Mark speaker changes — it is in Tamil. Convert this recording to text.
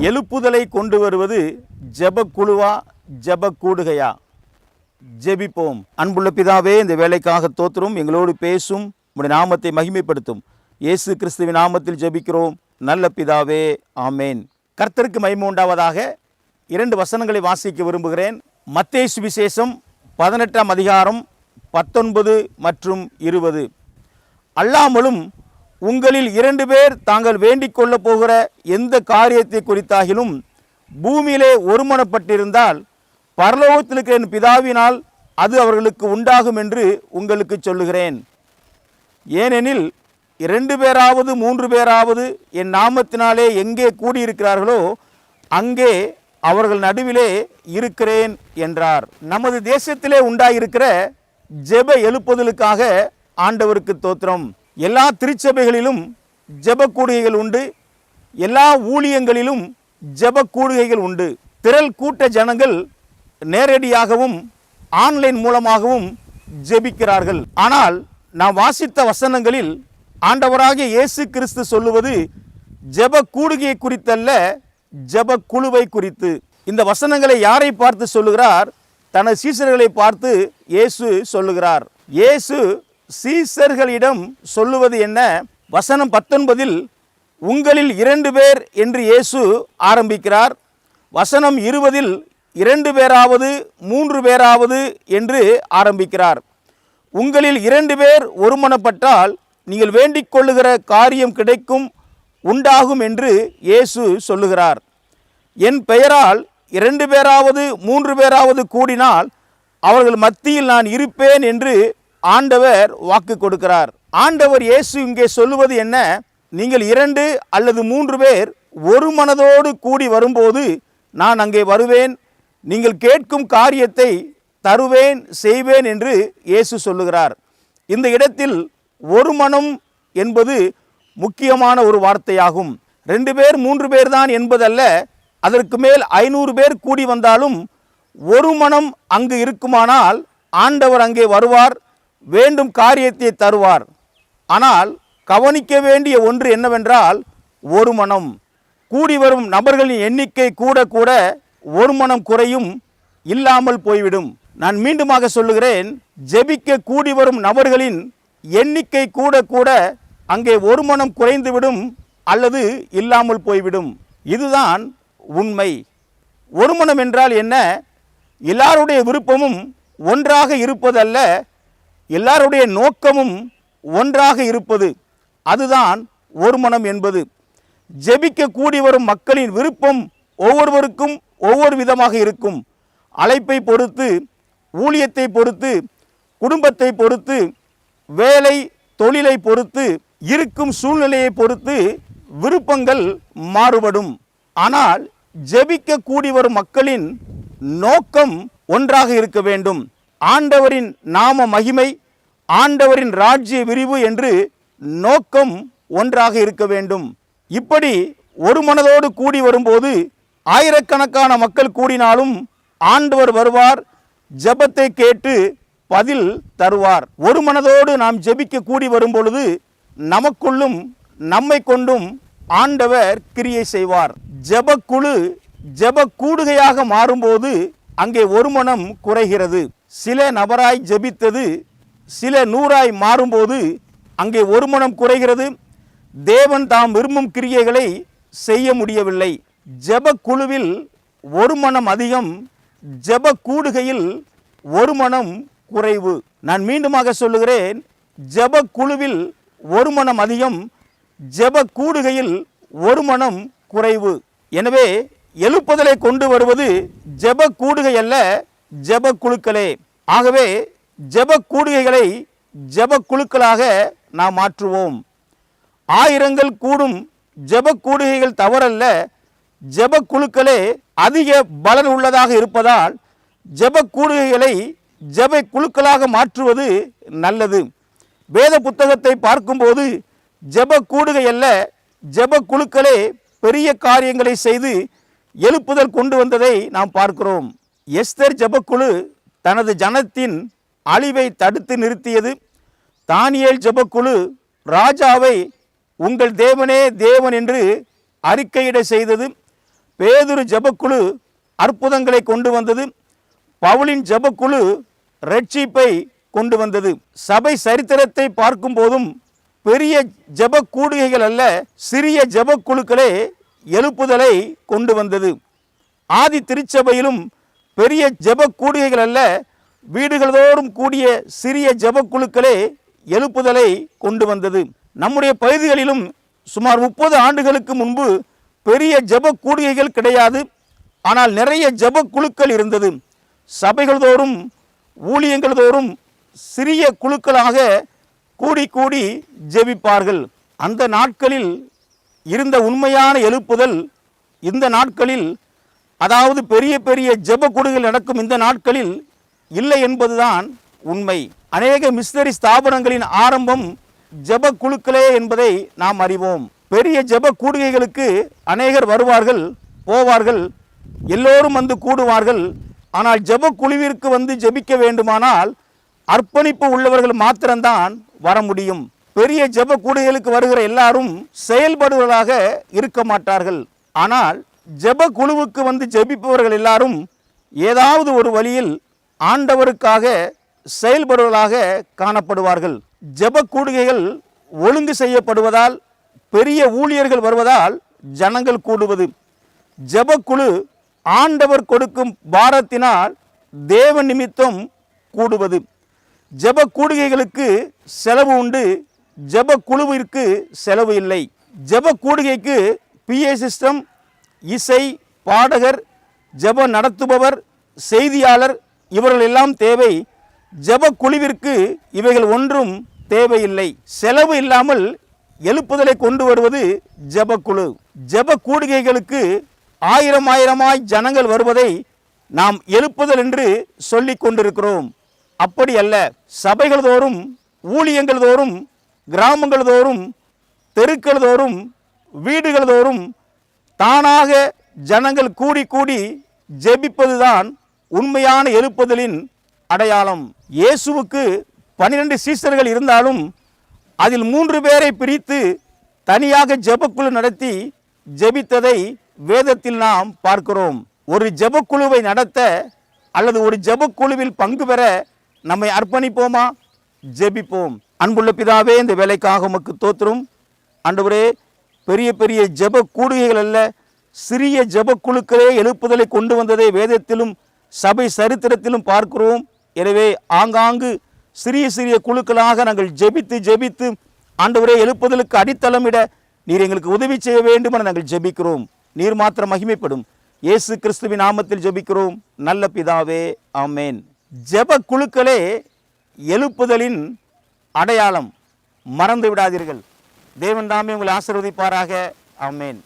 Speaker 1: எழுப்புதலை கொண்டு வருவது ஜெபக்குழுவா ஜெபக்கூடுகையா? ஜெபிப்போம். அன்புள்ள பிதாவே, இந்த வேலைக்காக தோத்திரம். எங்களோடு பேசும், உம்முடைய நாமத்தை மகிமைப்படுத்தும். இயேசு கிறிஸ்துவின் நாமத்தில் ஜெபிக்கிறோம் நல்ல பிதாவே, ஆமேன். கர்த்தருக்கு மகிமை உண்டாவதாக. 2 வசனங்களை வாசிக்க விரும்புகிறேன். மத்தேயு சுவிசேஷம் 18ஆம் அதிகாரம் 19 மற்றும் 20. அல்லாமலும் உங்களில் 2 பேர் தாங்கள் வேண்டிக் கொள்ள போகிற எந்த காரியத்தை குறித்தாகிலும் பூமியிலே ஒருமனப்பட்டிருந்தால் பரலோகத்தில் இருக்கிற என் பிதாவினால் அது அவர்களுக்கு உண்டாகும் என்று உங்களுக்கு சொல்லுகிறேன். ஏனெனில் 2 பேராவது 3 பேராவது என் நாமத்தினாலே எங்கே கூடியிருக்கிறார்களோ அங்கே அவர்கள் நடுவிலே இருக்கிறேன் என்றார். நமது தேசத்திலே உண்டாயிருக்கிற ஜெப எழுப்புதலுக்காக ஆண்டவருக்கு தோத்திரம். எல்லா திருச்சபைகளிலும் ஜெப கூடுகைகள் உண்டு. எல்லா ஊழியங்களிலும் ஜெப கூடுகைகள் உண்டு. திரள் கூட்ட ஜனங்கள் நேரடியாகவும் ஆன்லைன் மூலமாகவும் ஜெபிக்கிறார்கள். ஆனால் நாம் வாசித்த வசனங்களில் ஆண்டவராகிய இயேசு கிறிஸ்து சொல்லுவது ஜெப கூடுகையை குறித்தல்ல, ஜெப குழுவை குறித்து. இந்த வசனங்களை யாரை பார்த்து சொல்லுகிறார்? தனது சீசர்களை பார்த்து இயேசு சொல்லுகிறார். இயேசு சீசர்களிடம் சொல்லுவது என்ன? வசனம் 19 உங்களில் 2 பேர் என்று இயேசு ஆரம்பிக்கிறார். வசனம் 20 2 பேராவது 3 பேராவது என்று ஆரம்பிக்கிறார். உங்களில் 2 பேர் ஒருமனப்பட்டால் நீங்கள் வேண்டிக் கொள்ளுகிற காரியம் கிடைக்கும், உண்டாகும் என்று இயேசு சொல்லுகிறார். என் பெயரால் 2 பேராவது 3 பேராவது கூடினால் அவர்கள் மத்தியில் நான் இருப்பேன் என்று ஆண்டவர் வாக்கு கொடுக்கிறார். ஆண்டவர் இயேசு இங்கே சொல்லுவது என்ன? நீங்கள் 2 அல்லது 3 பேர் ஒரு மனதோடு கூடி வரும்போது நான் அங்கே வருவேன், நீங்கள் கேட்கும் காரியத்தை தருவேன், செய்வேன் என்று இயேசு சொல்லுகிறார். இந்த இடத்தில் ஒரு மனம் என்பது முக்கியமான ஒரு வார்த்தையாகும். 2 பேர் 3 பேர் தான் என்பதல்ல. அதற்கு மேல் 500 பேர் கூடி வந்தாலும் ஒரு மனம் அங்கு இருக்குமானால் ஆண்டவர் அங்கே வருவார், வேண்டும் காரியத்தை தருவார். ஆனால் கவனிக்க வேண்டிய ஒன்று என்னவென்றால், ஒரு மனம். கூடி வரும் நபர்களின் எண்ணிக்கை கூட கூட ஒரு மனம் குறையும், இல்லாமல் போய்விடும். நான் மீண்டுமாக சொல்லுகிறேன், ஜெபிக்க கூடி வரும் நபர்களின் எண்ணிக்கை கூட கூட அங்கே ஒரு மனம் குறைந்துவிடும் அல்லது இல்லாமல் போய்விடும். இதுதான் உண்மை. ஒரு மனம் என்றால் என்ன? எல்லாருடைய விருப்பமும் ஒன்றாக இருப்பதல்ல, எல்லாருடைய நோக்கமும் ஒன்றாக இருப்பது. அதுதான் ஒரு மனம் என்பது. ஜெபிக்க கூடி வரும் மக்களின் விருப்பம் ஒவ்வொருவருக்கும் ஒவ்வொரு விதமாக இருக்கும். அழைப்பை பொறுத்து, ஊழியத்தை பொறுத்து, குடும்பத்தை பொறுத்து, வேலை தொழிலை பொறுத்து, இருக்கும் சூழ்நிலையை பொறுத்து விருப்பங்கள் மாறுபடும். ஆனால் ஜெபிக்க கூடி வரும் மக்களின் நோக்கம் ஒன்றாக இருக்க வேண்டும். ஆண்டவரின் நாம மகிமை, ஆண்டவரின் ராஜ்ய விரிவு என்று நோக்கம் ஒன்றாக இருக்க வேண்டும். இப்படி ஒரு மனதோடு கூடி வரும்போது ஆயிரக்கணக்கான மக்கள் கூடினாலும் ஆண்டவர் வருவார், ஜெபத்தை கேட்டு பதில் தருவார். ஒரு மனதோடு நாம் ஜெபிக்க கூடி வரும் பொழுது நமக்குள்ளும் நம்மை கொண்டும் ஆண்டவர் கிரியை செய்வார். ஜெபக்குழு ஜெப கூடுகையாக மாறும்போது அங்கே ஒரு மனம் குறைகிறது. சில நபராய் ஜெபித்தது சில 100ஆய் மாறும்போது அங்கே ஒரு மனம் குறைகிறது. தேவன் தாம் விரும்பும் கிரியைகளை செய்ய முடியவில்லை. ஜெப குழுவில் ஒரு மனம் அதிகம், ஜெப கூடுகையில் ஒரு மனம் குறைவு. நான் மீண்டுமாக சொல்லுகிறேன், ஜெப குழுவில் ஒரு மனம் அதிகம், ஜெப கூடுகையில் ஒரு மனம் குறைவு. எனவே எழுப்புதலை கொண்டு வருவது ஜெப கூடுகை அல்ல, ஜெப குழுக்களே. ஆகவே ஜெப கூடுகைகளை ஜெப குழுக்களாக நாம் மாற்றுவோம். 1000 கூடும் ஜெப கூடுகைகள் தவறல்ல, ஜெப குழுக்களே அதிக பலன் உள்ளதாக இருப்பதால் ஜெப கூடுகைகளை ஜெப குழுக்களாக மாற்றுவது நல்லது. வேத புத்தகத்தை பார்க்கும்போது ஜெப கூடுகை அல்ல, ஜெப குழுக்களே பெரிய காரியங்களை செய்து எழுப்புதல் கொண்டு வந்ததை நாம் பார்க்கிறோம். எஸ்தர் ஜெபக்குழு தனது ஜனத்தின் அழிவை தடுத்து நிறுத்தியது. தானியேல் ஜெபக்குழு ராஜாவை உங்கள் தேவனே தேவன் என்று அறிக்கையிட செய்தது. பேதுரு ஜெபக்குழு அற்புதங்களை கொண்டு வந்தது. பவுலின் ஜெபக்குழு ரட்சிப்பை கொண்டு வந்தது. சபை சரித்திரத்தை பார்க்கும் போதும் பெரிய ஜெப கூடுகைகள் அல்ல, சிறிய ஜெபக்குழுக்களே எழுப்புதலை கொண்டு வந்தது. ஆதி திருச்சபையிலும் பெரிய ஜெப கூடுகைகள் அல்ல, வீடுகள் தோறும் கூடிய சிறிய ஜெபக்குழுக்களே எழுப்புதலை கொண்டு வந்தது. நம்முடைய பகுதிகளிலும் சுமார் 30 ஆண்டுகளுக்கு முன்பு பெரிய ஜெப கூடுகைகள் கிடையாது. ஆனால் நிறைய ஜெப குழுக்கள் இருந்தது. சபைகள் தோறும் ஊழியங்கள் தோறும் சிறிய குழுக்களாக கூடி கூடி ஜெபிப்பார்கள். அந்த நாட்களில் இருந்த உண்மையான எழுப்புதல் இந்த நாட்களில், அதாவது பெரிய பெரிய ஜெப கூடுகள் நடக்கும் இந்த நாட்களில் இல்லை என்பதுதான் உண்மை. அநேக மிஷனரி ஸ்தாபனங்களின் ஆரம்பம் ஜெப குழுக்களே என்பதை நாம் அறிவோம். பெரிய ஜெப கூடுகைகளுக்கு அநேகர் வருவார்கள், போவார்கள், எல்லோரும் வந்து கூடுவார்கள். ஆனால் ஜெப குழுவிற்கு வந்து ஜெபிக்க வேண்டுமானால் அர்ப்பணிப்பு உள்ளவர்கள் மாத்திரம்தான் வர முடியும். பெரிய ஜெப கூடுகைகளுக்கு வருகிற எல்லாரும் செயல்படுவர்களாக இருக்க மாட்டார்கள். ஆனால் ஜெப குழுவுக்கு வந்து ஜெபிப்பவர்கள் எல்லாரும் ஏதாவது ஒரு வழியில் ஆண்டவருக்காக செயல்படுவர்களாக காணப்படுவார்கள். ஜெப கூடுகைகள் ஒழுங்கு செய்யப்படுவதால், பெரிய ஊழியர்கள் வருவதால் ஜனங்கள் கூடுவது. ஜெபக்குழு ஆண்டவர் கொடுக்கும் பாரத்தினால் தேவ நிமித்தம் கூடுவது. ஜெப கூடுகைகளுக்கு செலவு உண்டு, ஜெப குழுவிற்கு செலவு இல்லை. ஜெப கூடுகைக்கு PA சிஸ்டம், இசை, பாடகர், ஜெப நடத்துபவர், செய்தியாளர் இவர்கள் எல்லாம் தேவை. ஜெப குழுவிற்கு இவைகள் ஒன்றும் தேவையில்லை. செலவு இல்லாமல் எழுப்புதலை கொண்டு வருவது ஜெபக்குழு. ஜெப கூடுகைகளுக்கு ஆயிரமாய் ஜனங்கள் வருவதை நாம் எழுப்புதல் என்று சொல்லிக் கொண்டிருக்கிறோம். அப்படி அல்ல. சபைகள் தோறும், ஊழியங்கள் தோறும், கிராமங்கள் தோறும், தெருக்கள் தோறும், வீடுகள் தோறும் தானாக ஜனங்கள் கூடி கூடி ஜெபிப்பதுதான் உண்மையான எழுப்புதலின் அடையாளம். இயேசுவுக்கு 12 சீஷர்கள் இருந்தாலும் அதில் 3 பேரை பிரித்து தனியாக ஜெபக்குழு நடத்தி ஜெபித்ததை வேதத்தில் நாம் பார்க்கிறோம். ஒரு ஜெபக்குழுவை நடத்த அல்லது ஒரு ஜெபக்குழுவில் பங்கு பெற நம்மை அர்ப்பணிப்போமா? ஜெபிப்போம். அன்புள்ள பிதாவே, இந்த வேலைக்காக உமக்கு தோத்திரம். ஆண்டவரே, பெரிய பெரிய ஜெப கூடுகைகள் அல்ல, சிறிய ஜெபக்குழுக்களே எழுப்புதலை கொண்டு வந்ததை வேதத்திலும் சபை சரித்திரத்திலும் பார்க்கிறோம். எனவே ஆங்காங்கு சிறிய சிறிய குழுக்களாக நாங்கள் ஜெபித்து ஆண்டவரே எழுப்புதலுக்கு அடித்தளமிட நீர் எங்களுக்கு உதவி செய்ய வேண்டும் என நாங்கள் ஜெபிக்கிறோம். நீர் மாத்திரம் மகிமைப்படும். இயேசு கிறிஸ்துவின் நாமத்தில் ஜெபிக்கிறோம் நல்ல பிதாவே, ஆமேன். ஜெப குழுக்களே எழுப்புதலின் அடையாளம். மறந்து விடாதீர்கள். தேவன் தாமே உங்களை ஆசீர்வதிப்பாராக. ஆமேன்.